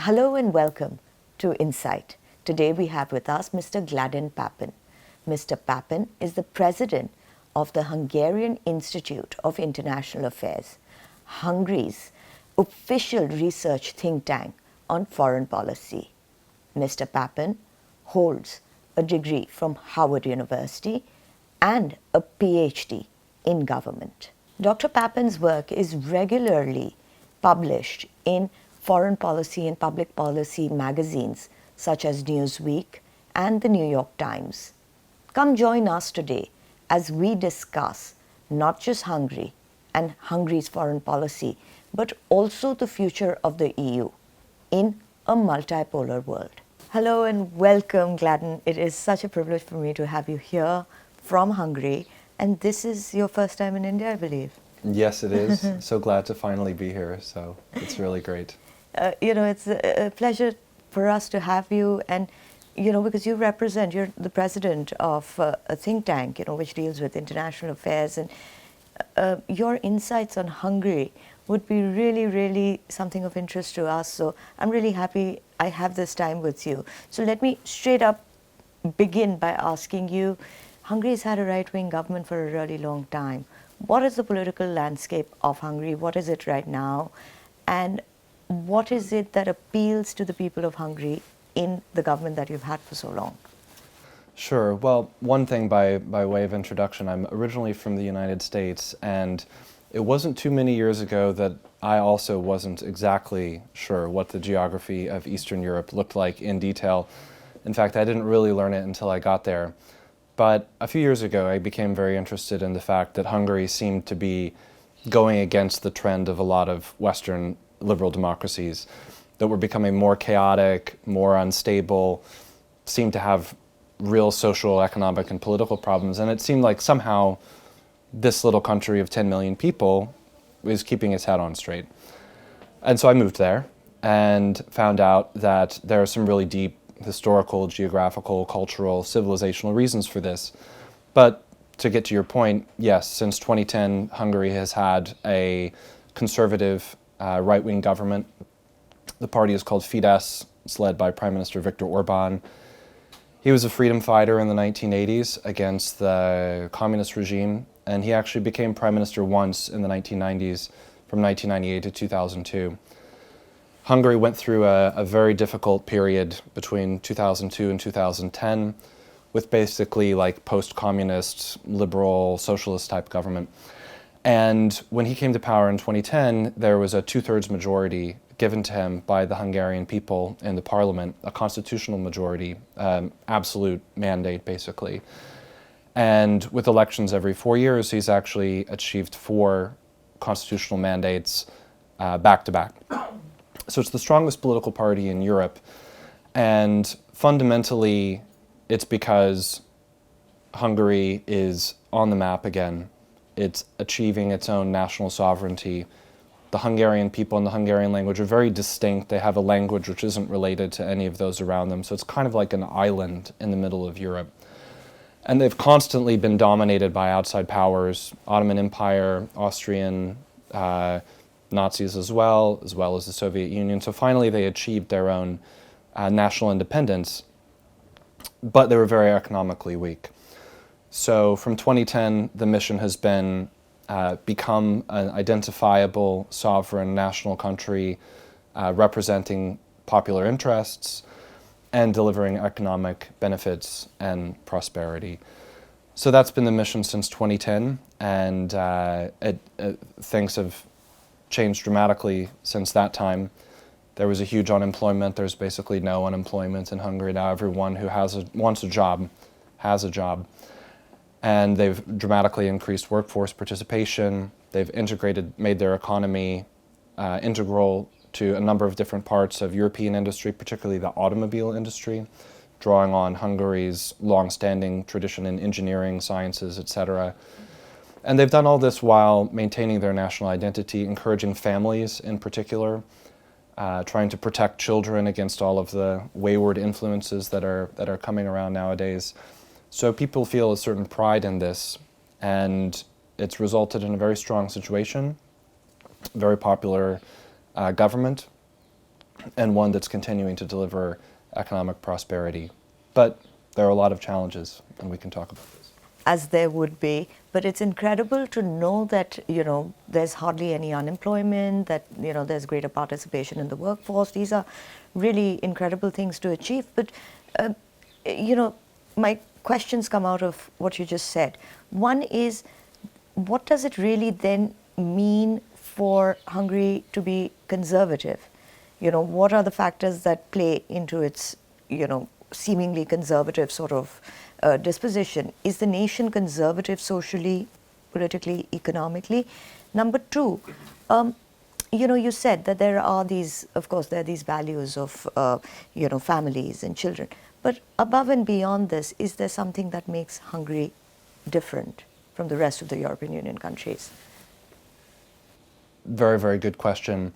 Hello and welcome to Insight. Today we have with us Mr. Gladden Pappin. Mr. Pappin is the president of the Hungarian Institute of International Affairs, Hungary's official research think tank on foreign policy. Mr. Pappin holds a degree from Harvard University and a PhD in government. Dr. Pappin's work is regularly published in foreign policy and public policy magazines such as Newsweek and the New York Times. Come join us today as we discuss not just Hungary and Hungary's foreign policy, but also the future of the EU in a multipolar world. Hello and welcome, Gladden. It is such a privilege for me to have you here from Hungary, and this is your first time in India, I believe. Yes, it is. So glad to finally be here, so it's really great. It's a pleasure for us to have you, and because you're the president of a think tank, which deals with international affairs, and your insights on Hungary would be really, really something of interest to us. So I'm really happy I have this time with you. So let me straight up begin by asking you, Hungary's had a right-wing government for a really long time. What is the political landscape of Hungary? What is it right now? And what is it that appeals to the people of Hungary in the government that you've had for so long? Sure. Well, one thing by way of introduction, I'm originally from the United States, and it wasn't too many years ago that I also wasn't exactly sure what the geography of Eastern Europe looked like in detail. In fact, I didn't really learn it until I got there. But a few years ago, I became very interested in the fact that Hungary seemed to be going against the trend of a lot of Western liberal democracies that were becoming more chaotic, more unstable, seemed to have real social, economic, and political problems. And it seemed like somehow this little country of 10 million people was keeping its head on straight. And so I moved there and found out that there are some really deep historical, geographical, cultural, civilizational reasons for this. But to get to your point, yes, since 2010, Hungary has had a conservative right-wing government. The party is called Fidesz. It's led by Prime Minister Viktor Orbán. He was a freedom fighter in the 1980s against the communist regime, and he actually became prime minister once in the 1990s, from 1998 to 2002. Hungary went through a very difficult period between 2002 and 2010 with basically like post-communist, liberal, socialist type government. And when he came to power in 2010, there was a two-thirds majority given to him by the Hungarian people in the parliament, a constitutional majority, absolute mandate, basically. And with elections every 4 years, he's actually achieved 4 constitutional mandates back to back. So it's the strongest political party in Europe. And fundamentally, it's because Hungary is on the map again. It's achieving its own national sovereignty. The Hungarian people and the Hungarian language are very distinct. They have a language which isn't related to any of those around them. So it's kind of like an island in the middle of Europe. And they've constantly been dominated by outside powers, Ottoman Empire, Austrian, Nazis as well as the Soviet Union. So finally they achieved their own national independence, but they were very economically weak. So from 2010, the mission has been become an identifiable sovereign national country representing popular interests and delivering economic benefits and prosperity. So that's been the mission since 2010, and things have changed dramatically since that time. There was a huge unemployment. There's basically no unemployment in Hungary now. Everyone who wants a job has a job. And they've dramatically increased workforce participation. They've made their economy integral to a number of different parts of European industry, particularly the automobile industry, drawing on Hungary's long-standing tradition in engineering, sciences, etc. And they've done all this while maintaining their national identity, encouraging families in particular, trying to protect children against all of the wayward influences that are coming around nowadays. So people feel a certain pride in this, and it's resulted in a very strong situation, very popular government, and one that's continuing to deliver economic prosperity. But there are a lot of challenges, and we can talk about this. As there would be, but it's incredible to know that, there's hardly any unemployment, that, there's greater participation in the workforce. These are really incredible things to achieve. But, my questions come out of what you just said. One is, what does it really then mean for Hungary to be conservative? What are the factors that play into its, seemingly conservative sort of disposition? Is the nation conservative socially, politically, economically? Number two, you said that there are these, of course, there are these values of, families and children. But above and beyond this, is there something that makes Hungary different from the rest of the European Union countries? Very, very good question.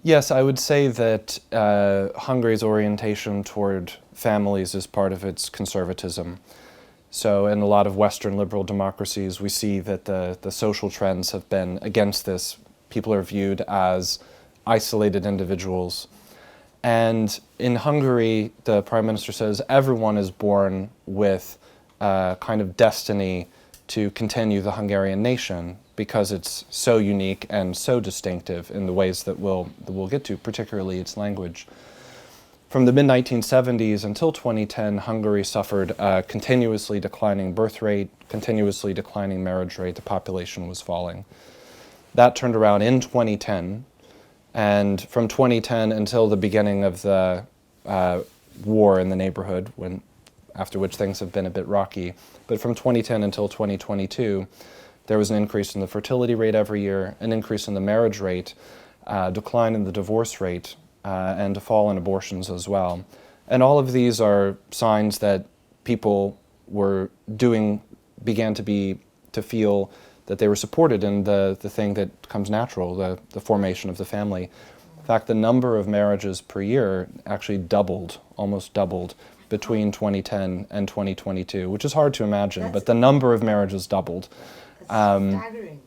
Yes, I would say that Hungary's orientation toward families is part of its conservatism. So in a lot of Western liberal democracies, we see that the social trends have been against this. People are viewed as isolated individuals. And in Hungary, the Prime Minister says everyone is born with a kind of destiny to continue the Hungarian nation because it's so unique and so distinctive in the ways that we'll get to, particularly its language. From the mid-1970s until 2010, Hungary suffered a continuously declining birth rate, continuously declining marriage rate. The population was falling. That turned around in 2010, and from 2010 until the beginning of the war in the neighborhood, after which things have been a bit rocky, but from 2010 until 2022, there was an increase in the fertility rate every year, an increase in the marriage rate, decline in the divorce rate, and a fall in abortions as well. And all of these are signs that people began to feel that they were supported in the thing that comes natural, the formation of the family. In fact, the number of marriages per year actually almost doubled between 2010 and 2022, which is hard to imagine, but the number of marriages doubled. Staggering.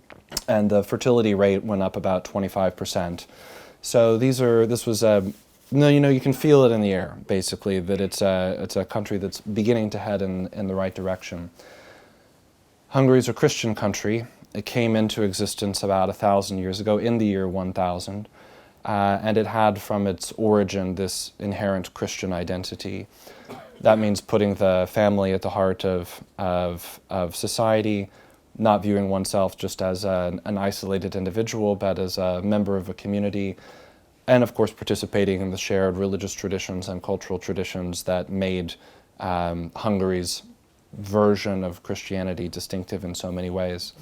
And the fertility rate went up about 25%. So you can feel it in the air, basically, that it's a country that's beginning to head in the right direction. Hungary is a Christian country. It came into existence about 1,000 years ago, in the year 1000, and it had from its origin this inherent Christian identity. That means putting the family at the heart of society, not viewing oneself just as an isolated individual, but as a member of a community, and of course participating in the shared religious traditions and cultural traditions that made Hungary's version of Christianity distinctive in so many ways.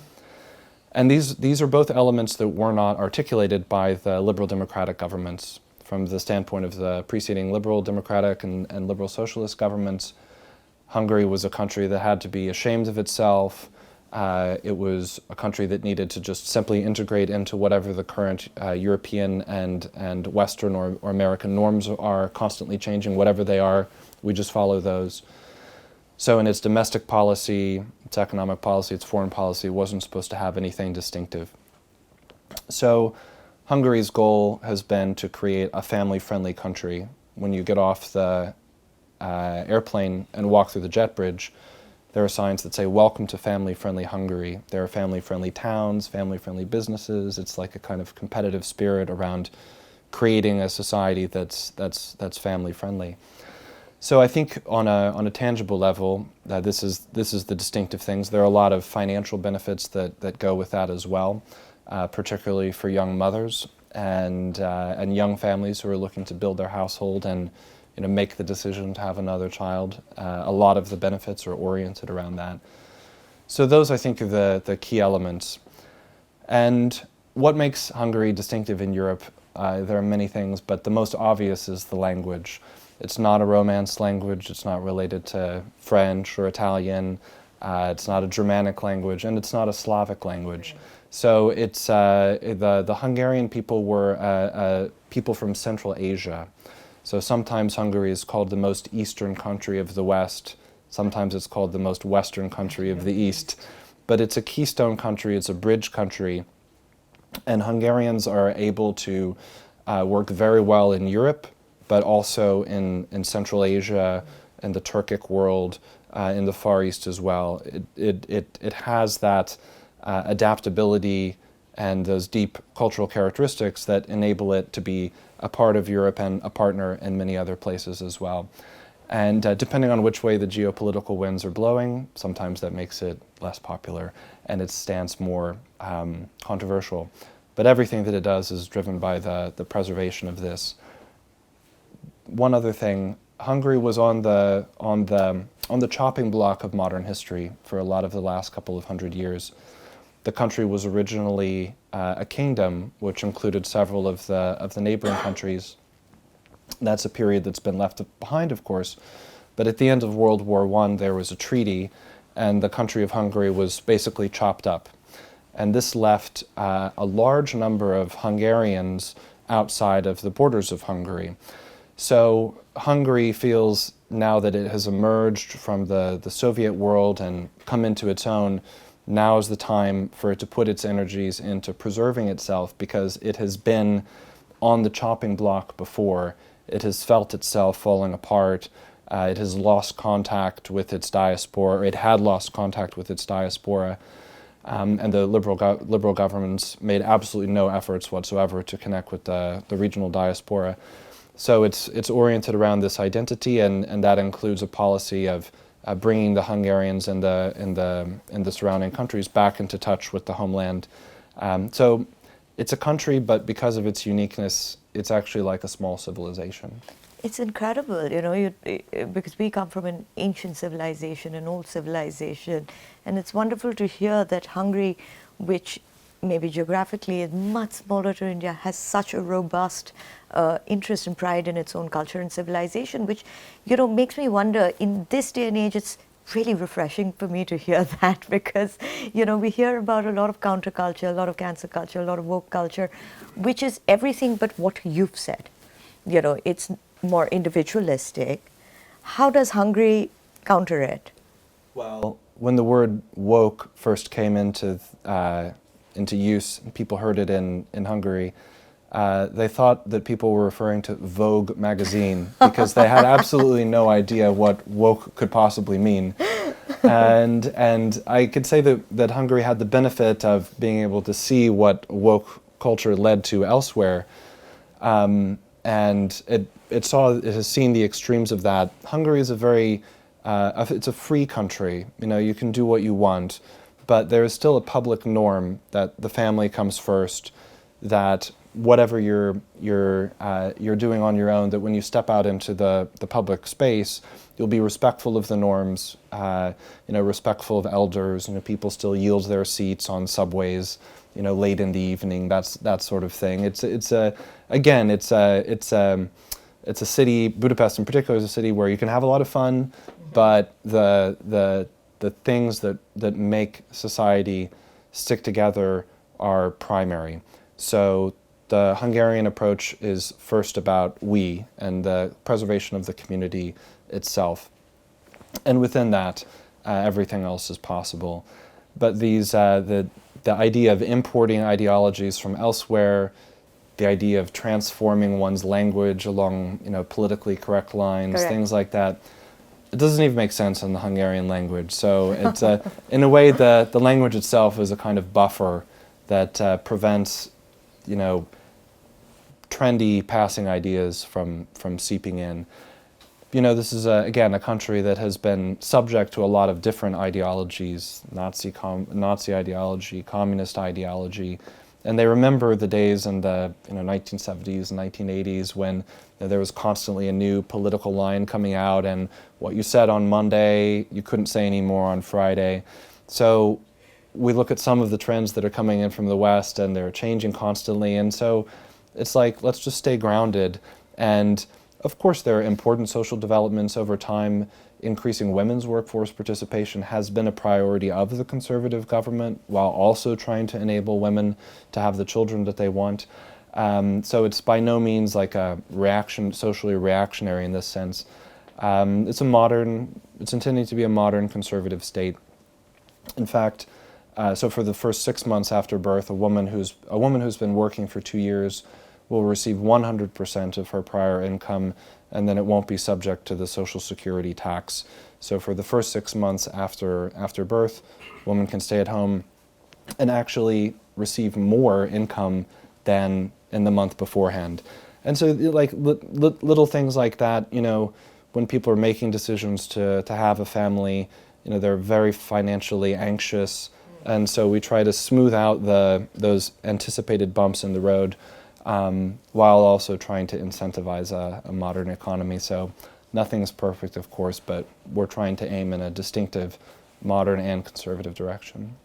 And these are both elements that were not articulated by the liberal democratic governments. From the standpoint of the preceding liberal democratic and liberal socialist governments, Hungary was a country that had to be ashamed of itself. It was a country that needed to just simply integrate into whatever the current European and Western or American norms are, constantly changing. Whatever they are, we just follow those. So in its domestic policy, its economic policy, its foreign policy, it wasn't supposed to have anything distinctive. So Hungary's goal has been to create a family-friendly country. When you get off the airplane and walk through the jet bridge, there are signs that say, "Welcome to family-friendly Hungary." There are family-friendly towns, family-friendly businesses. It's like a kind of competitive spirit around creating a society that's family-friendly. So I think on a tangible level, this is the distinctive things. There are a lot of financial benefits that go with that as well, particularly for young mothers and young families who are looking to build their household and make the decision to have another child. A lot of the benefits are oriented around that. So those, I think, are the key elements. And what makes Hungary distinctive in Europe? There are many things, but the most obvious is the language. It's not a Romance language. It's not related to French or Italian. It's not a Germanic language, and it's not a Slavic language. So it's the Hungarian people were people from Central Asia. So sometimes Hungary is called the most eastern country of the West. Sometimes it's called the most western country of the East. But it's a keystone country. It's a bridge country. And Hungarians are able to work very well in Europe, but also in Central Asia, in the Turkic world, in the Far East as well. It has that adaptability and those deep cultural characteristics that enable it to be a part of Europe and a partner in many other places as well. And depending on which way the geopolitical winds are blowing, sometimes that makes it less popular and its stance more controversial. But everything that it does is driven by the preservation of this. One other thing, Hungary was on the chopping block of modern history for a lot of the last couple of hundred years. The country was originally a kingdom, which included several of the neighboring countries. That's a period that's been left behind, of course. But at the end of World War I, there was a treaty, and the country of Hungary was basically chopped up. And this left a large number of Hungarians outside of the borders of Hungary. So Hungary feels now that it has emerged from the Soviet world and come into its own, now is the time for it to put its energies into preserving itself, because it has been on the chopping block before. It has felt itself falling apart. It has lost contact with its diaspora. It had lost contact with its diaspora. And the liberal governments made absolutely no efforts whatsoever to connect with the regional diaspora. So it's oriented around this identity, and that includes a policy of bringing the Hungarians in the surrounding countries back into touch with the homeland. So it's a country, but because of its uniqueness, it's actually like a small civilization. It's incredible, because we come from an ancient civilization, an old civilization, and it's wonderful to hear that Hungary, which maybe geographically is much smaller to India, has such a robust interest and pride in its own culture and civilization, which, makes me wonder, in this day and age, it's really refreshing for me to hear that, because, we hear about a lot of counterculture, a lot of cancer culture, a lot of woke culture, which is everything but what you've said. It's more individualistic. How does Hungary counter it? Well, when the word woke first came into use, and people heard it in Hungary, they thought that people were referring to Vogue magazine, because they had absolutely no idea what woke could possibly mean. And I could say that Hungary had the benefit of being able to see what woke culture led to elsewhere. And it has seen the extremes of that. Hungary is it's a free country. You can do what you want, but there is still a public norm that the family comes first, that whatever you're doing on your own, that when you step out into the public space, you'll be respectful of the norms, respectful of elders. People still yield their seats on subways, late in the evening. That sort of thing. It's a city. Budapest in particular is a city where you can have a lot of fun, but the things that make society stick together are primary. So the Hungarian approach is first about we and the preservation of the community itself. And within that, everything else is possible. But the idea of importing ideologies from elsewhere, the idea of transforming one's language along politically correct lines, Correct. Things like that, it doesn't even make sense in the Hungarian language. So it's in a way the language itself is a kind of buffer that prevents trendy passing ideas from seeping in. This is again a country that has been subject to a lot of different ideologies: Nazi ideology, communist ideology, and they remember the days in the 1970s and 1980s when there was constantly a new political line coming out, and what you said on Monday you couldn't say anymore on Friday. So we look at some of the trends that are coming in from the West, and they're changing constantly, and so it's like, let's just stay grounded. And of course there are important social developments over time. Increasing women's workforce participation has been a priority of the conservative government, while also trying to enable women to have the children that they want. So it's by no means like a socially reactionary in this sense. It's intended to be a modern conservative state. In fact, so for the first 6 months after birth, a woman who's been working for 2 years will receive 100% of her prior income, and then it won't be subject to the Social Security tax. So for the first 6 months after birth, a woman can stay at home and actually receive more income than in the month beforehand. And so like little things like that, you know, when people are making decisions to have a family, you know, they're very financially anxious. And so we try to smooth out those anticipated bumps in the road, while also trying to incentivize a modern economy. So nothing's perfect, of course, but we're trying to aim in a distinctive, modern and conservative direction.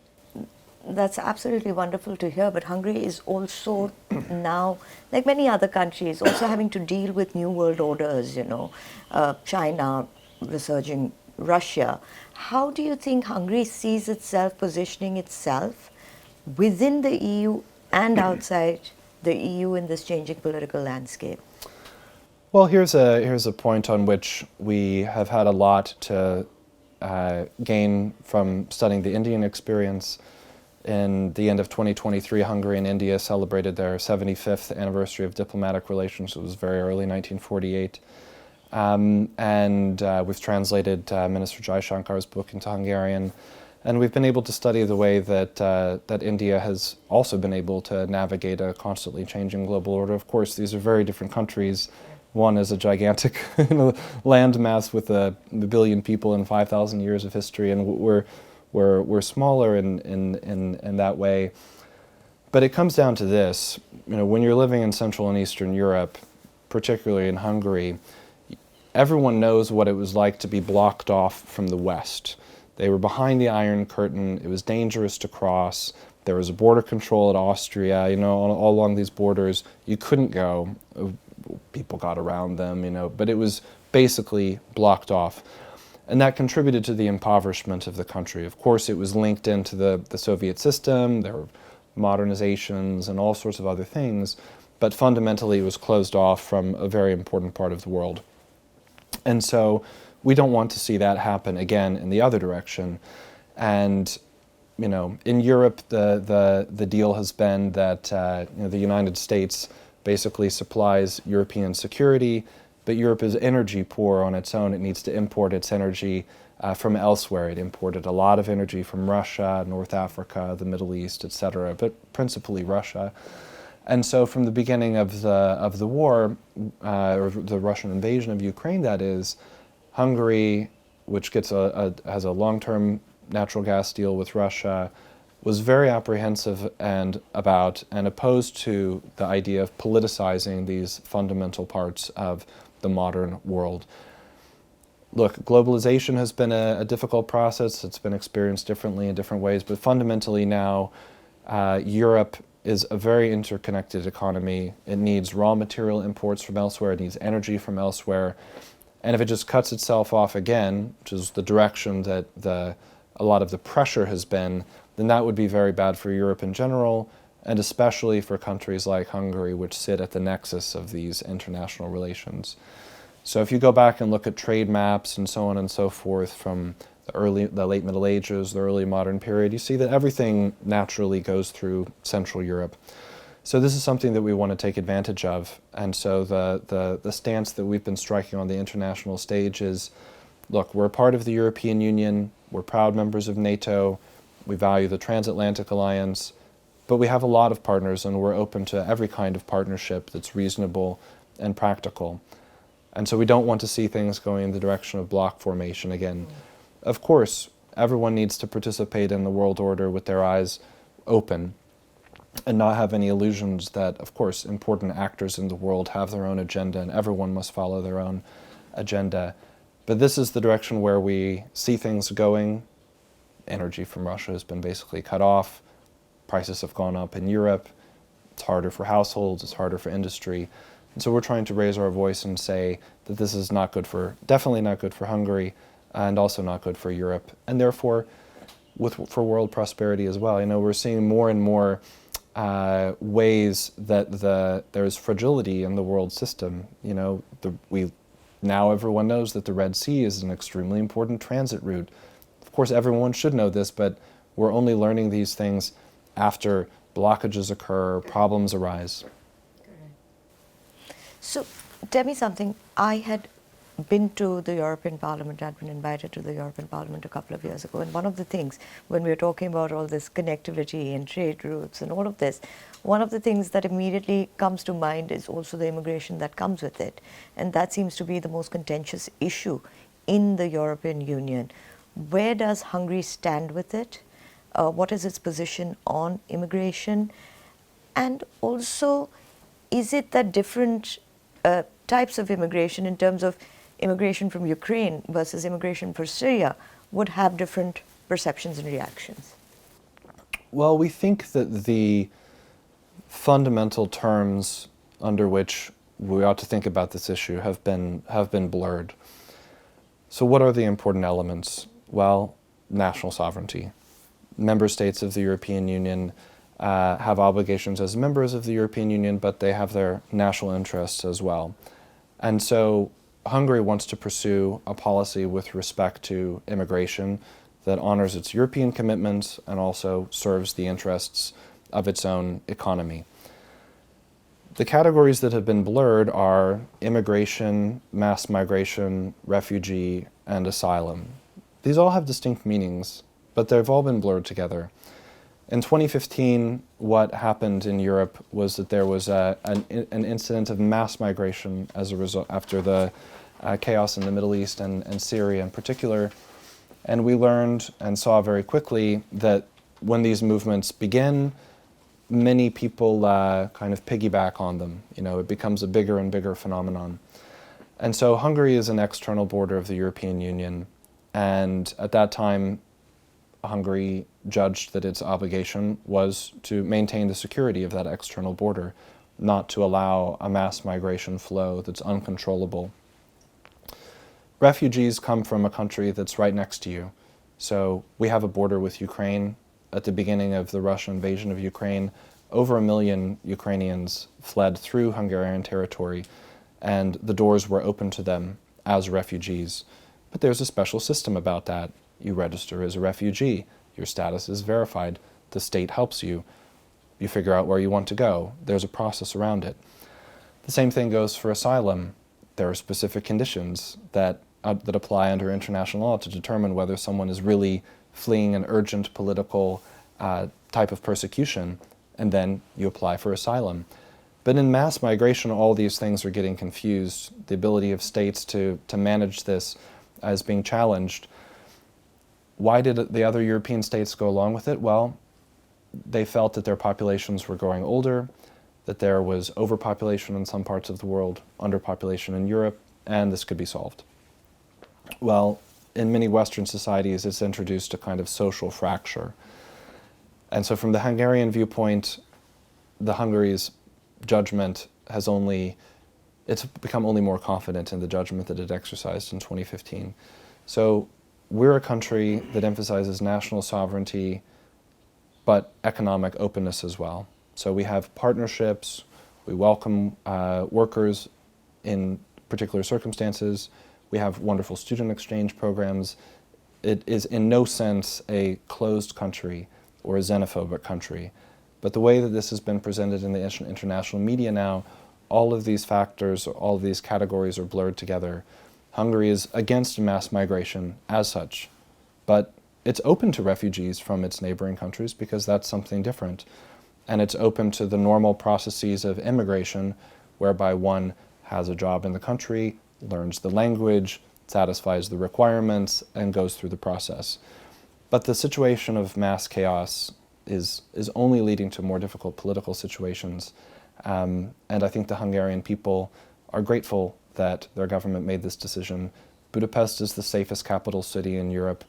That's absolutely wonderful to hear, but Hungary is also now, like many other countries, also having to deal with new world orders, you know, China resurging, Russia. How do you think Hungary sees itself positioning itself within the EU and outside the EU in this changing political landscape? Well, here's a point on which we have had a lot to gain from studying the Indian experience. In the end of 2023, Hungary and India celebrated their 75th anniversary of diplomatic relations. It was very early, 1948. We've translated Minister Jaishankar's book into Hungarian. And we've been able to study the way that India has also been able to navigate a constantly changing global order. Of course, these are very different countries. One is a gigantic landmass with a billion people and 5,000 years of history, and we're smaller in that way. But it comes down to this, you know, when you're living in Central and Eastern Europe, particularly in Hungary, everyone knows what it was like to be blocked off from the West. They were behind the Iron Curtain. It was dangerous to cross. There was a border control at Austria, you know, all along these borders. You couldn't go. People got around them, you know, but it was basically blocked off. And that contributed to the impoverishment of the country. Of course, it was linked into the Soviet system. There were modernizations and all sorts of other things, but fundamentally it was closed off from a very important part of the world. And so we don't want to see that happen again in the other direction. And, you know, in Europe, the deal has been that you know, the United States basically supplies European security, but Europe is energy poor on its own. It needs to import its energy from elsewhere. It imported a lot of energy from Russia, North Africa, the Middle East, etc., but principally Russia. And so from the beginning of the war, or the Russian invasion of Ukraine, that is, Hungary, which gets has a long-term natural gas deal with Russia, was very apprehensive and opposed to the idea of politicizing these fundamental parts of the modern world. Look, globalization has been a difficult process. It's been experienced differently in different ways, but fundamentally now, Europe is a very interconnected economy. It needs raw material imports from elsewhere. It needs energy from elsewhere. And if it just cuts itself off again, which is the direction that a lot of the pressure has been, then that would be very bad for Europe in general, and especially for countries like Hungary, which sit at the nexus of these international relations. So if you go back and look at trade maps and so on and so forth from the late Middle Ages, the early modern period, you see that everything naturally goes through Central Europe. So this is something that we want to take advantage of. And so the stance that we've been striking on the international stage is, look, we're a part of the European Union, we're proud members of NATO, we value the transatlantic alliance, but we have a lot of partners and we're open to every kind of partnership that's reasonable and practical. And so we don't want to see things going in the direction of bloc formation again. Of course, everyone needs to participate in the world order with their eyes open and not have any illusions that, of course, important actors in the world have their own agenda and everyone must follow their own agenda. But this is the direction where we see things going. Energy from Russia has been basically cut off. Prices have gone up in Europe. It's harder for households, it's harder for industry. And so we're trying to raise our voice and say that this is definitely not good for Hungary, and also not good for Europe, and therefore for world prosperity as well. You know, we're seeing more and more ways that there's fragility in the world system. You know, now everyone knows that the Red Sea is an extremely important transit route. Of course, everyone should know this, but we're only learning these things after blockages occur, problems arise. So tell me something. I had been to the European Parliament, I'd been invited to the European Parliament a couple of years ago, and one of the things, when we were talking about all this connectivity and trade routes and all of this, one of the things that immediately comes to mind is also the immigration that comes with it. And that seems to be the most contentious issue in the European Union. Where does Hungary stand with it? What is its position on immigration? And also, is it that different types of immigration, in terms of immigration from Ukraine versus immigration from Syria, would have different perceptions and reactions? Well, we think that the fundamental terms under which we ought to think about this issue have been blurred. So what are the important elements? Well, national sovereignty. Member states of the European Union have obligations as members of the European Union, but they have their national interests as well. And so Hungary wants to pursue a policy with respect to immigration that honors its European commitments and also serves the interests of its own economy. The categories that have been blurred are immigration, mass migration, refugee, and asylum. These all have distinct meanings, but they've all been blurred together. In 2015, what happened in Europe was that there was an incident of mass migration as a result after the chaos in the Middle East and Syria in particular. And we learned and saw very quickly that when these movements begin, many people kind of piggyback on them. You know, it becomes a bigger and bigger phenomenon. And so Hungary is an external border of the European Union. And at that time, Hungary judged that its obligation was to maintain the security of that external border, not to allow a mass migration flow that's uncontrollable. Refugees come from a country that's right next to you. So we have a border with Ukraine. At the beginning of the Russian invasion of Ukraine, over 1 million Ukrainians fled through Hungarian territory, and the doors were open to them as refugees. But there's a special system about that. You register as a refugee. Your status is verified. The state helps you. You figure out where you want to go. There's a process around it. The same thing goes for asylum. There are specific conditions that apply under international law to determine whether someone is really fleeing an urgent political type of persecution, and then you apply for asylum. But in mass migration, all these things are getting confused. The ability of states to manage this is being challenged. Why did the other European states go along with it? Well, they felt that their populations were growing older, that there was overpopulation in some parts of the world, underpopulation in Europe, and this could be solved. Well, in many Western societies, it's introduced a kind of social fracture. And so from the Hungarian viewpoint, Hungary's judgment it's become only more confident in the judgment that it exercised in 2015. So we're a country that emphasizes national sovereignty, but economic openness as well. So we have partnerships, we welcome workers in particular circumstances, we have wonderful student exchange programs. It is in no sense a closed country or a xenophobic country. But the way that this has been presented in the international media now, all of these factors, all of these categories are blurred together. Hungary is against mass migration as such, but it's open to refugees from its neighboring countries because that's something different. And it's open to the normal processes of immigration, whereby one has a job in the country, learns the language, satisfies the requirements, and goes through the process. But the situation of mass chaos is only leading to more difficult political situations. And I think the Hungarian people are grateful that their government made this decision. Budapest is the safest capital city in Europe.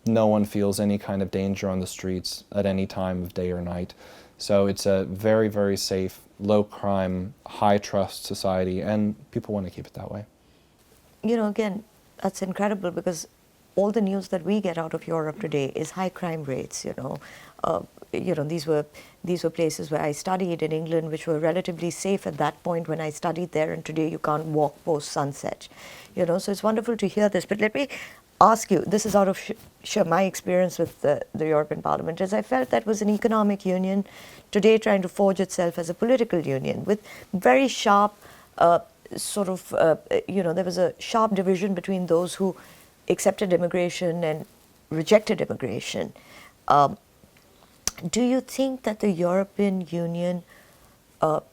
No one feels any kind of danger on the streets at any time of day or night. So it's a very, very safe, low crime, high trust society, and people want to keep it that way. You know, again, that's incredible because all the news that we get out of Europe today is high crime rates, these were places where I studied in England, which were relatively safe at that point when I studied there, and today you can't walk post sunset. So it's wonderful to hear this. But let me ask you, this is out of my experience with the European Parliament, as I felt that was an economic union, today trying to forge itself as a political union with very sharp sort of, there was a sharp division between those who accepted immigration and rejected immigration. Do you think that the European Union,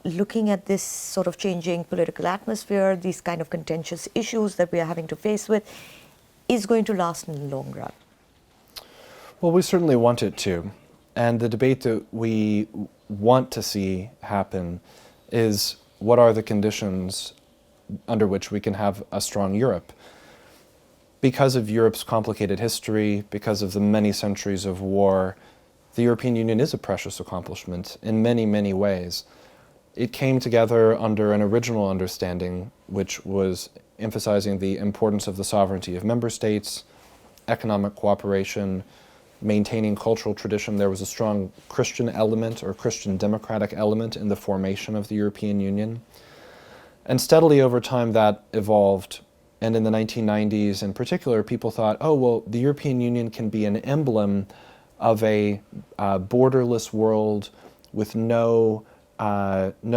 looking at this sort of changing political atmosphere, these kind of contentious issues that we are having to face with, is going to last in the long run? Well, we certainly want it to. And the debate that we want to see happen is, what are the conditions under which we can have a strong Europe? Because of Europe's complicated history, because of the many centuries of war, the European Union is a precious accomplishment in many, many ways. It came together under an original understanding, which was emphasizing the importance of the sovereignty of member states, economic cooperation, maintaining cultural tradition. There was a strong Christian element or Christian democratic element in the formation of the European Union. And steadily over time that evolved. And in the 1990s in particular, people thought, oh, well, the European Union can be an emblem of a borderless world with no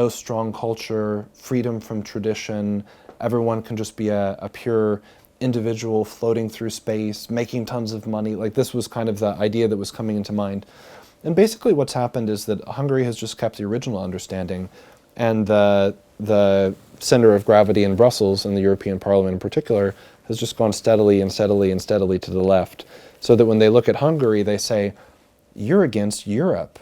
strong culture, freedom from tradition. Everyone can just be a pure individual floating through space, making tons of money. Like, this was kind of the idea that was coming into mind. And basically what's happened is that Hungary has just kept the original understanding, and the center of gravity in Brussels, and the European Parliament in particular, has just gone steadily and steadily and steadily to the left. So that when they look at Hungary, they say, you're against Europe.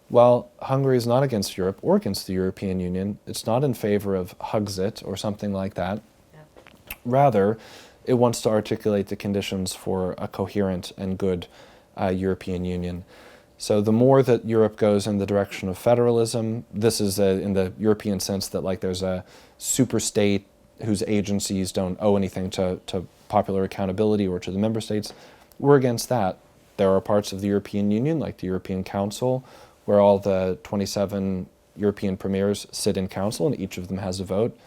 Well, Hungary is not against Europe or against the European Union. It's not in favor of Huxit or something like that. Yeah. Rather, it wants to articulate the conditions for a coherent and good European Union. So the more that Europe goes in the direction of federalism, this is in the European sense that, like, there's a super state whose agencies don't owe anything to popular accountability or to the member states. We're against that. There are parts of the European Union, like the European Council, where all the 27 European premiers sit in council and each of them has a vote.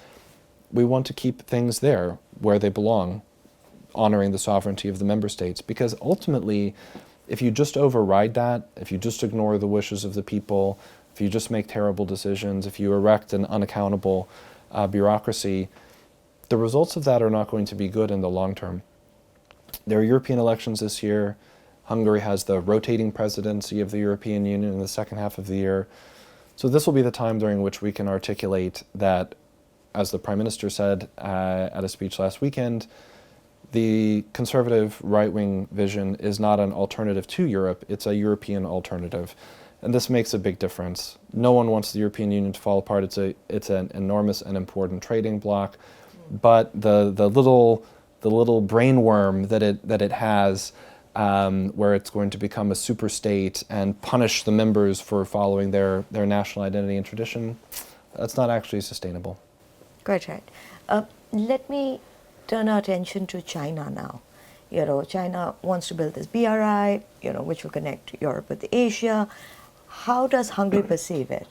We want to keep things there where they belong, honoring the sovereignty of the member states, because ultimately, if you just override that, if you just ignore the wishes of the people, if you just make terrible decisions, if you erect an unaccountable bureaucracy, the results of that are not going to be good in the long term. There are European elections this year. Hungary has the rotating presidency of the European Union in the second half of the year. So this will be the time during which we can articulate that, as the Prime Minister said at a speech last weekend, the conservative right-wing vision is not an alternative to Europe, it's a European alternative. And this makes a big difference. No one wants the European Union to fall apart. It's an enormous and important trading bloc. But the little brainworm that it has, where it's going to become a super state and punish the members for following their national identity and tradition, that's not actually sustainable. Quite right. Let me turn our attention to China now. China wants to build this BRI, which will connect Europe with Asia. How does Hungary perceive it?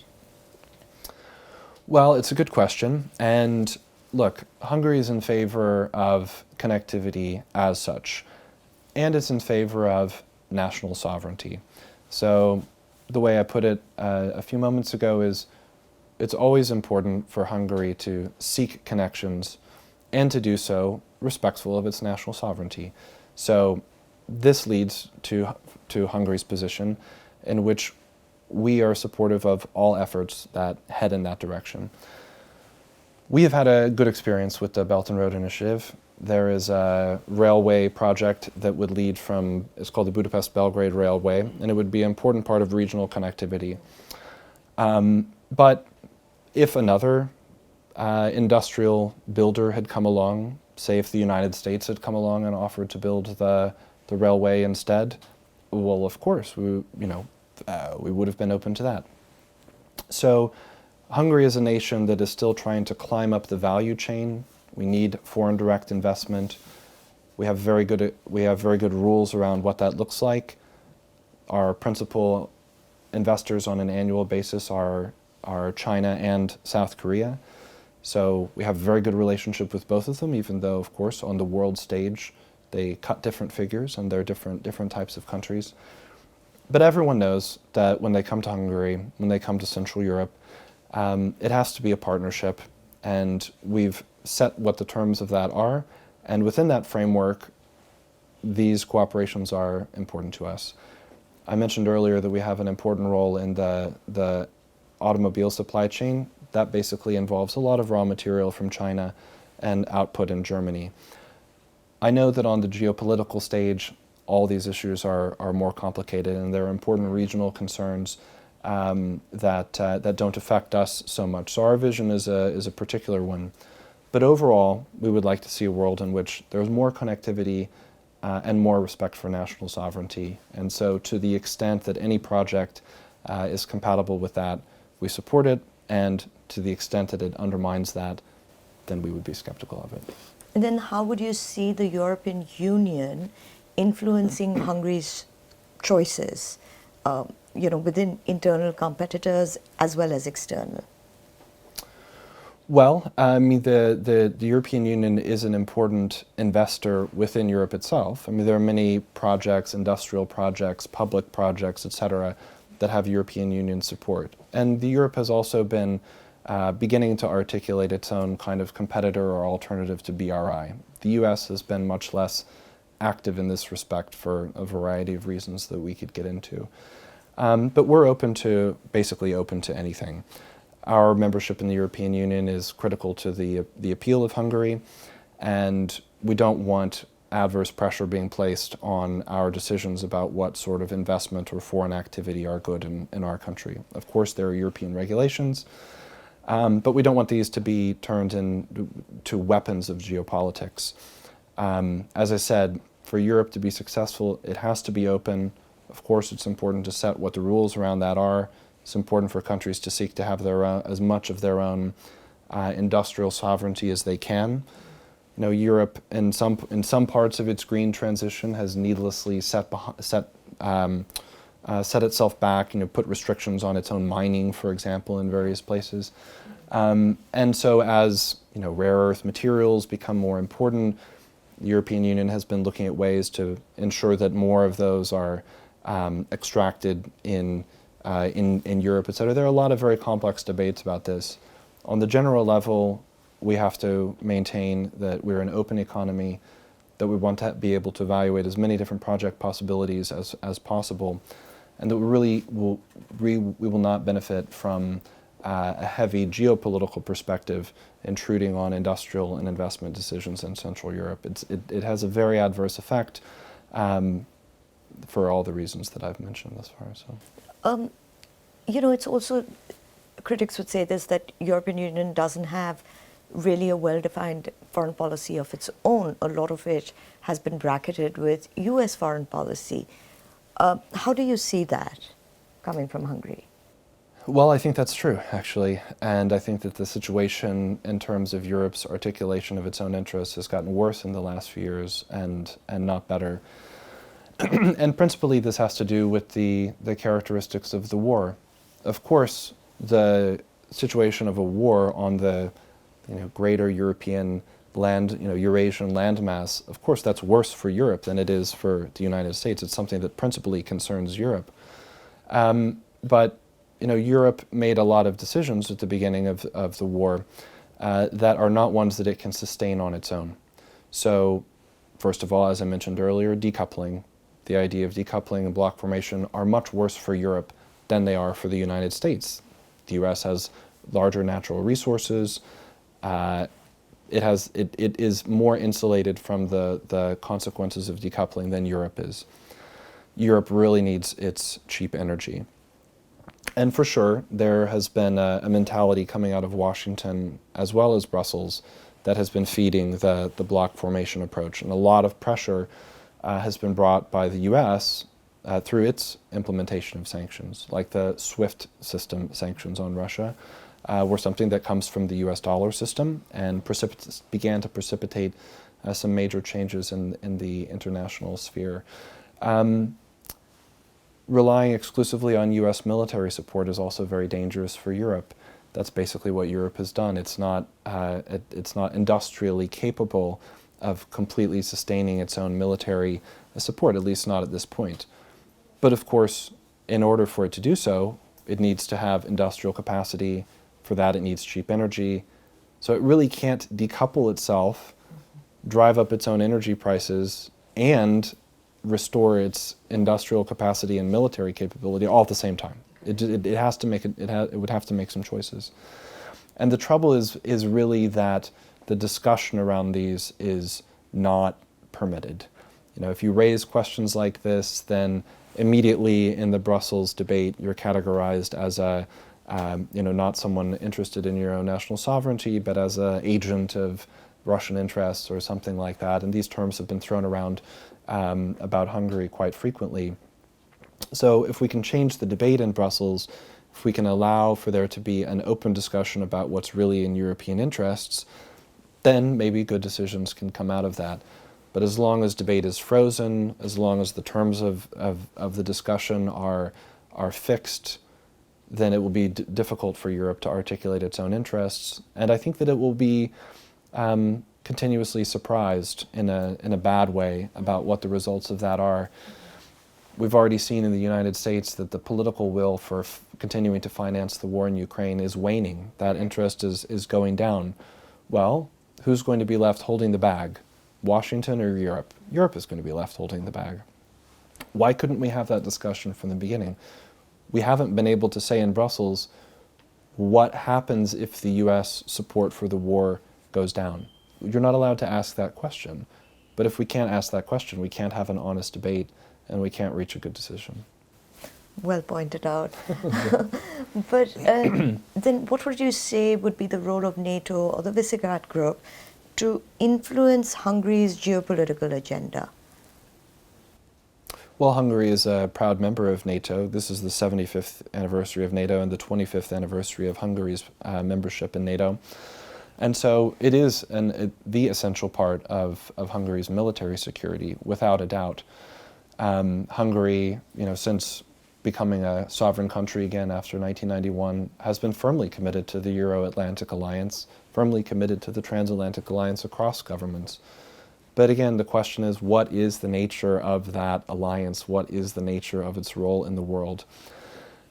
Well, it's a good question. And look, Hungary is in favor of connectivity as such, and it's in favor of national sovereignty. So the way I put it a few moments ago is, it's always important for Hungary to seek connections and to do so respectful of its national sovereignty. So this leads to Hungary's position, in which we are supportive of all efforts that head in that direction. We have had a good experience with the Belt and Road Initiative. There is a railway project that would lead from, it's called the Budapest-Belgrade Railway, and it would be an important part of regional connectivity. But if another industrial builder had come along, say if the United States had come along and offered to build the railway instead, well, of course, we would have been open to that. So Hungary is a nation that is still trying to climb up the value chain. We need foreign direct investment. We have very good rules around what that looks like. Our principal investors on an annual basis are China and South Korea. So we have a very good relationship with both of them, even though, of course, on the world stage, they cut different figures and they're different types of countries. But everyone knows that when they come to Hungary, when they come to Central Europe, it has to be a partnership. And we've set what the terms of that are, and within that framework, these cooperations are important to us. I mentioned earlier that we have an important role in the automobile supply chain. That basically involves a lot of raw material from China and output in Germany. I know that on the geopolitical stage, all these issues are more complicated, and there are important regional concerns that don't affect us so much. So our vision is a particular one. But overall, we would like to see a world in which there's more connectivity and more respect for national sovereignty. And so to the extent that any project is compatible with that, we support it, and to the extent that it undermines that, then we would be skeptical of it. And then how would you see the European Union influencing Hungary's choices, within internal competitors as well as external? Well, I mean, the European Union is an important investor within Europe itself. I mean, there are many projects, industrial projects, public projects, etc., that have European Union support. And Europe has also been beginning to articulate its own kind of competitor or alternative to BRI. The US has been much less active in this respect for a variety of reasons that we could get into. But we're basically open to anything. Our membership in the European Union is critical to the appeal of Hungary, and we don't want adverse pressure being placed on our decisions about what sort of investment or foreign activity are good in our country. Of course, there are European regulations, but we don't want these to be turned into weapons of geopolitics. As I said, for Europe to be successful, it has to be open. Of course, it's important to set what the rules around that are. It's important for countries to seek to have as much of their own industrial sovereignty as they can. Europe, in some parts of its green transition, has needlessly set itself back. Put restrictions on its own mining, for example, in various places. And so, as rare earth materials become more important, the European Union has been looking at ways to ensure that more of those are extracted in Europe, etc. There are a lot of very complex debates about this. On the general level, we have to maintain that we're an open economy, that we want to be able to evaluate as many different project possibilities as possible, and that we will not benefit from a heavy geopolitical perspective intruding on industrial and investment decisions in Central Europe. It has a very adverse effect for all the reasons that I've mentioned thus far. So. It's also, critics would say this, that European Union doesn't have really a well-defined foreign policy of its own, a lot of which has been bracketed with US foreign policy. How do you see that coming from Hungary? Well, I think that's true, actually. And I think that the situation in terms of Europe's articulation of its own interests has gotten worse in the last few years and not better. And principally this has to do with the characteristics of the war. Of course, the situation of a war on the greater European land, Eurasian landmass, of course that's worse for Europe than it is for the United States. It's something that principally concerns Europe. But Europe made a lot of decisions at the beginning of the war that are not ones that it can sustain on its own. So, first of all, as I mentioned earlier, decoupling. The idea of decoupling and bloc formation are much worse for Europe than they are for the United States. The U.S. has larger natural resources. It is more insulated from the consequences of decoupling than Europe is. Europe really needs its cheap energy. And for sure, there has been a mentality coming out of Washington as well as Brussels that has been feeding the bloc formation approach. And a lot of pressure has been brought by the U.S. Through its implementation of sanctions, like the SWIFT system sanctions on Russia, were something that comes from the U.S. dollar system and began to precipitate some major changes in the international sphere. Relying exclusively on U.S. military support is also very dangerous for Europe. That's basically what Europe has done. It's not industrially capable of completely sustaining its own military support, at least not at this point. But of course, in order for it to do so, it needs to have industrial capacity. For that, it needs cheap energy. So it really can't decouple itself, drive up its own energy prices, and restore its industrial capacity and military capability all at the same time. It has to make it would have to make some choices. And the trouble is really that the discussion around these is not permitted. If you raise questions like this, then immediately in the Brussels debate, you're categorized as not someone interested in your own national sovereignty, but as an agent of Russian interests or something like that. And these terms have been thrown around about Hungary quite frequently. So if we can change the debate in Brussels, if we can allow for there to be an open discussion about what's really in European interests, then maybe good decisions can come out of that. But as long as debate is frozen, as long as the terms of the discussion are fixed, then it will be difficult for Europe to articulate its own interests. And I think that it will be continuously surprised in a bad way about what the results of that are. We've already seen in the United States that the political will for continuing to finance the war in Ukraine is waning. That interest is going down. Well, who's going to be left holding the bag? Washington or Europe? Europe is going to be left holding the bag. Why couldn't we have that discussion from the beginning? We haven't been able to say in Brussels what happens if the US support for the war goes down. You're not allowed to ask that question. But if we can't ask that question, we can't have an honest debate and we can't reach a good decision. Well pointed out. But then what would you say would be the role of NATO or the Visegrad Group to influence Hungary's geopolitical agenda? Well, Hungary is a proud member of NATO. This is the 75th anniversary of NATO and the 25th anniversary of Hungary's membership in NATO. And so it is the essential part of Hungary's military security, without a doubt. Hungary, since becoming a sovereign country again after 1991, has been firmly committed to the Euro-Atlantic Alliance, firmly committed to the Transatlantic Alliance across governments. But again, the question is, what is the nature of that alliance? What is the nature of its role in the world?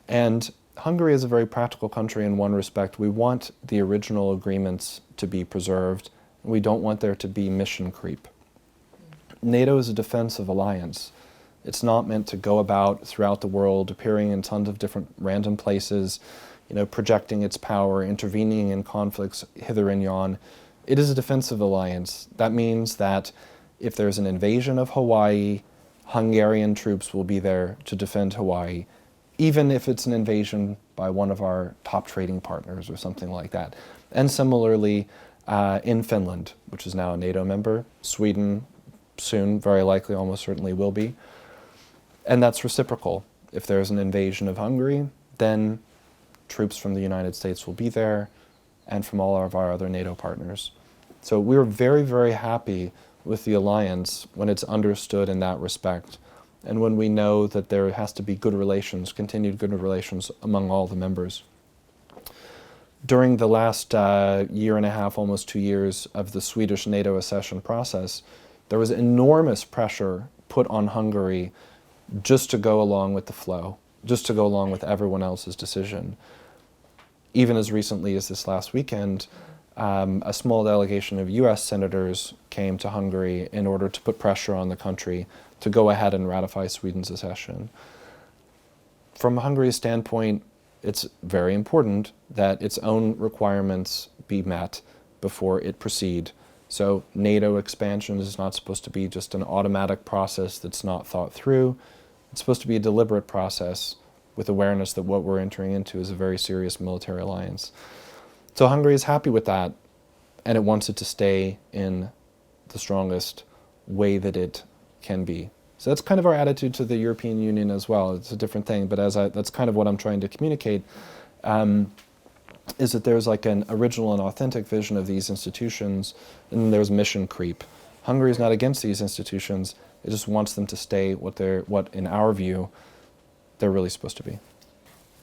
And Hungary is a very practical country in one respect. We want the original agreements to be preserved. We don't want there to be mission creep. NATO is a defensive alliance. It's not meant to go about throughout the world, appearing in tons of different random places, projecting its power, intervening in conflicts hither and yon. It is a defensive alliance. That means that if there's an invasion of Hawaii, Hungarian troops will be there to defend Hawaii, even if it's an invasion by one of our top trading partners or something like that. And similarly, in Finland, which is now a NATO member, Sweden soon, very likely, almost certainly will be. And that's reciprocal. If there's an invasion of Hungary, then troops from the United States will be there, and from all of our other NATO partners. So we're very, very happy with the alliance when it's understood in that respect, and when we know that there has to be good relations, continued good relations among all the members. During the last year and a half, almost 2 years of the Swedish NATO accession process, there was enormous pressure put on Hungary just to go along with the flow, just to go along with everyone else's decision. Even as recently as this last weekend, a small delegation of US senators came to Hungary in order to put pressure on the country to go ahead and ratify Sweden's accession. From Hungary's standpoint, it's very important that its own requirements be met before it proceed. So NATO expansion is not supposed to be just an automatic process that's not thought through. It's supposed to be a deliberate process with awareness that what we're entering into is a very serious military alliance. So Hungary is happy with that, and it wants it to stay in the strongest way that it can be. So that's kind of our attitude to the European Union as well. It's a different thing, but that's kind of what I'm trying to communicate, is that there's like an original and authentic vision of these institutions, and then there's mission creep. Hungary is not against these institutions. It just wants them to stay what in our view, they're really supposed to be.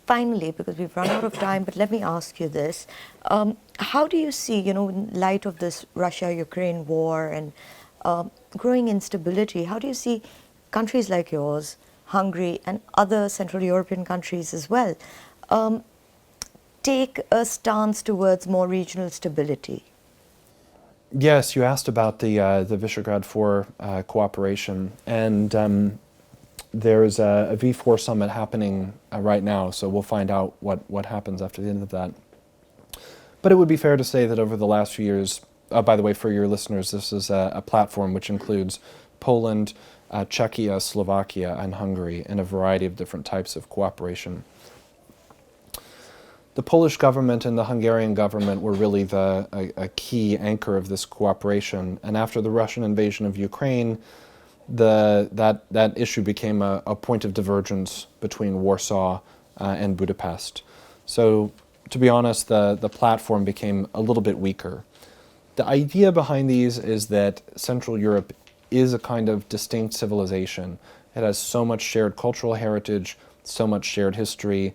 Finally, because we've run out of time, but let me ask you this. How do you see, in light of this Russia-Ukraine war and growing instability, how do you see countries like yours, Hungary, and other Central European countries as well, take a stance towards more regional stability? Yes, you asked about the Visegrad 4 cooperation, and there's a V4 summit happening right now, so we'll find out what happens after the end of that. But it would be fair to say that over the last few years, by the way, for your listeners, this is a platform which includes Poland, Czechia, Slovakia, and Hungary, and a variety of different types of cooperation. The Polish government and the Hungarian government were really a key anchor of this cooperation, and after the Russian invasion of Ukraine, that issue became a point of divergence between Warsaw and Budapest. So, to be honest, the platform became a little bit weaker. The idea behind these is that Central Europe is a kind of distinct civilization. It has so much shared cultural heritage, so much shared history,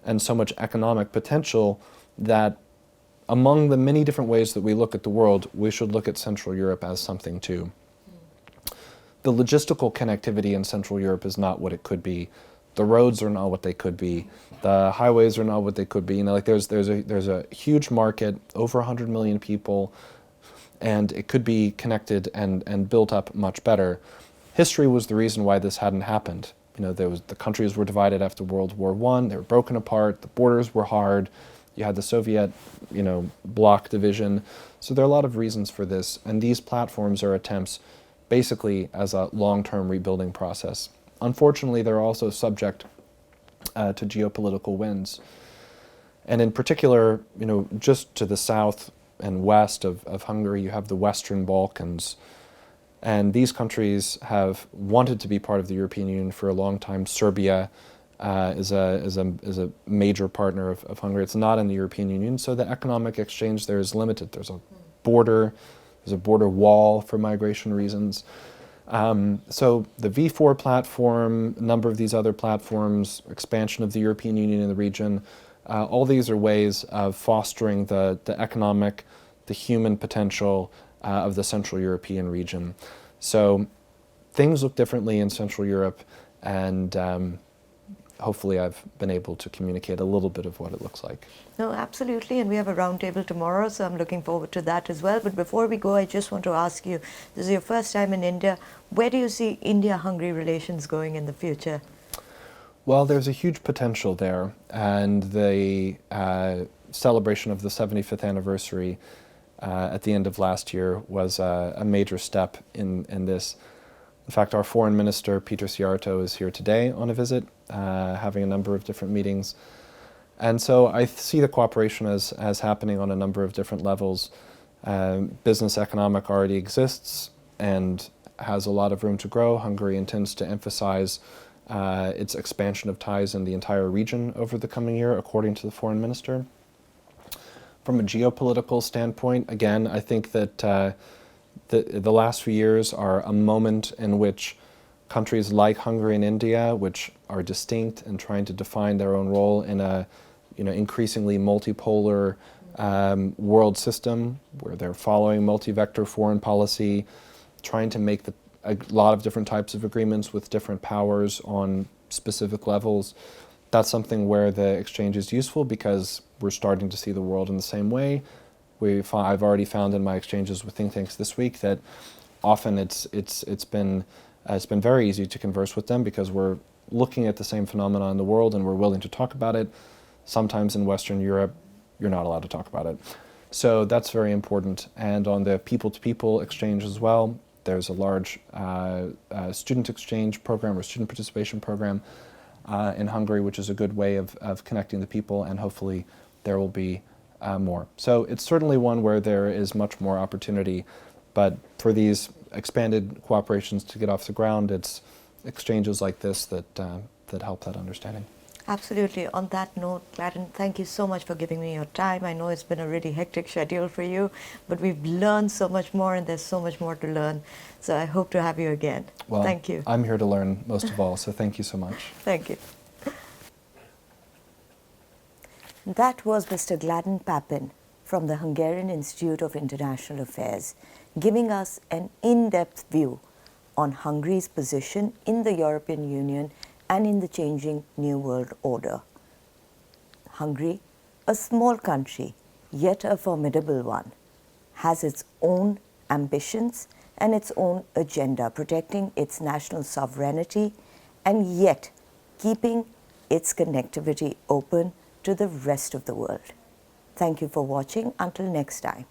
and so much economic potential that among the many different ways that we look at the world, we should look at Central Europe as something too. The logistical connectivity in Central Europe is not what it could be. The roads are not what they could be. The highways are not what they could be. You know, like there's a huge market, over 100 million people, and it could be connected and built up much better. History was the reason why this hadn't happened. You know, the countries were divided after World War I. They were broken apart. The borders were hard. You had the Soviet, bloc division. So there are a lot of reasons for this, and these platforms are attempts basically as a long-term rebuilding process. Unfortunately, they're also subject to geopolitical winds. And in particular, just to the south and west of Hungary, you have the Western Balkans. And these countries have wanted to be part of the European Union for a long time. Serbia is a major partner of Hungary. It's not in the European Union, so the economic exchange there is limited. There's a border wall for migration reasons. So the V4 platform, a number of these other platforms, expansion of the European Union in the region, all these are ways of fostering the economic, the human potential of the Central European region. So things look differently in Central Europe, and hopefully I've been able to communicate a little bit of what it looks like. No, absolutely, and we have a roundtable tomorrow, so I'm looking forward to that as well. But before we go, I just want to ask you, this is your first time in India. Where do you see India-Hungary relations going in the future? Well, there's a huge potential there, and the celebration of the 75th anniversary at the end of last year was a major step in this. In fact, our foreign minister, Peter Siarto, is here today on a visit, having a number of different meetings. And so I see the cooperation as happening on a number of different levels. Business economic already exists and has a lot of room to grow. Hungary intends to emphasize its expansion of ties in the entire region over the coming year, according to the foreign minister. From a geopolitical standpoint, again, I think that the last few years are a moment in which countries like Hungary and India, which are distinct and trying to define their own role in a increasingly multipolar world system, where they're following multi-vector foreign policy, trying to make a lot of different types of agreements with different powers on specific levels. That's something where the exchange is useful because we're starting to see the world in the same way. I've already found in my exchanges with think tanks this week that often it's been very easy to converse with them because we're looking at the same phenomena in the world and we're willing to talk about it. Sometimes in Western Europe, you're not allowed to talk about it. So that's very important. And on the people-to-people exchange as well, there's a large student exchange program or student participation program in Hungary, which is a good way of connecting the people, and hopefully there will be more. So it's certainly one where there is much more opportunity, but for these expanded cooperations to get off the ground, it's exchanges like this that help that understanding. Absolutely. On that note, Gladden, thank you so much for giving me your time. I know it's been a really hectic schedule for you, but we've learned so much more and there's so much more to learn. So I hope to have you again. Well, thank you. I'm here to learn most of all, so thank you so much. Thank you. That was Mr. Gladden Pappin from the Hungarian Institute of International Affairs, giving us an in-depth view on Hungary's position in the European Union and in the changing New World Order. Hungary a small country, yet a formidable one, has its own ambitions and its own agenda, protecting its national sovereignty and yet keeping its connectivity open to the rest of the world. Thank you for watching. Until next time.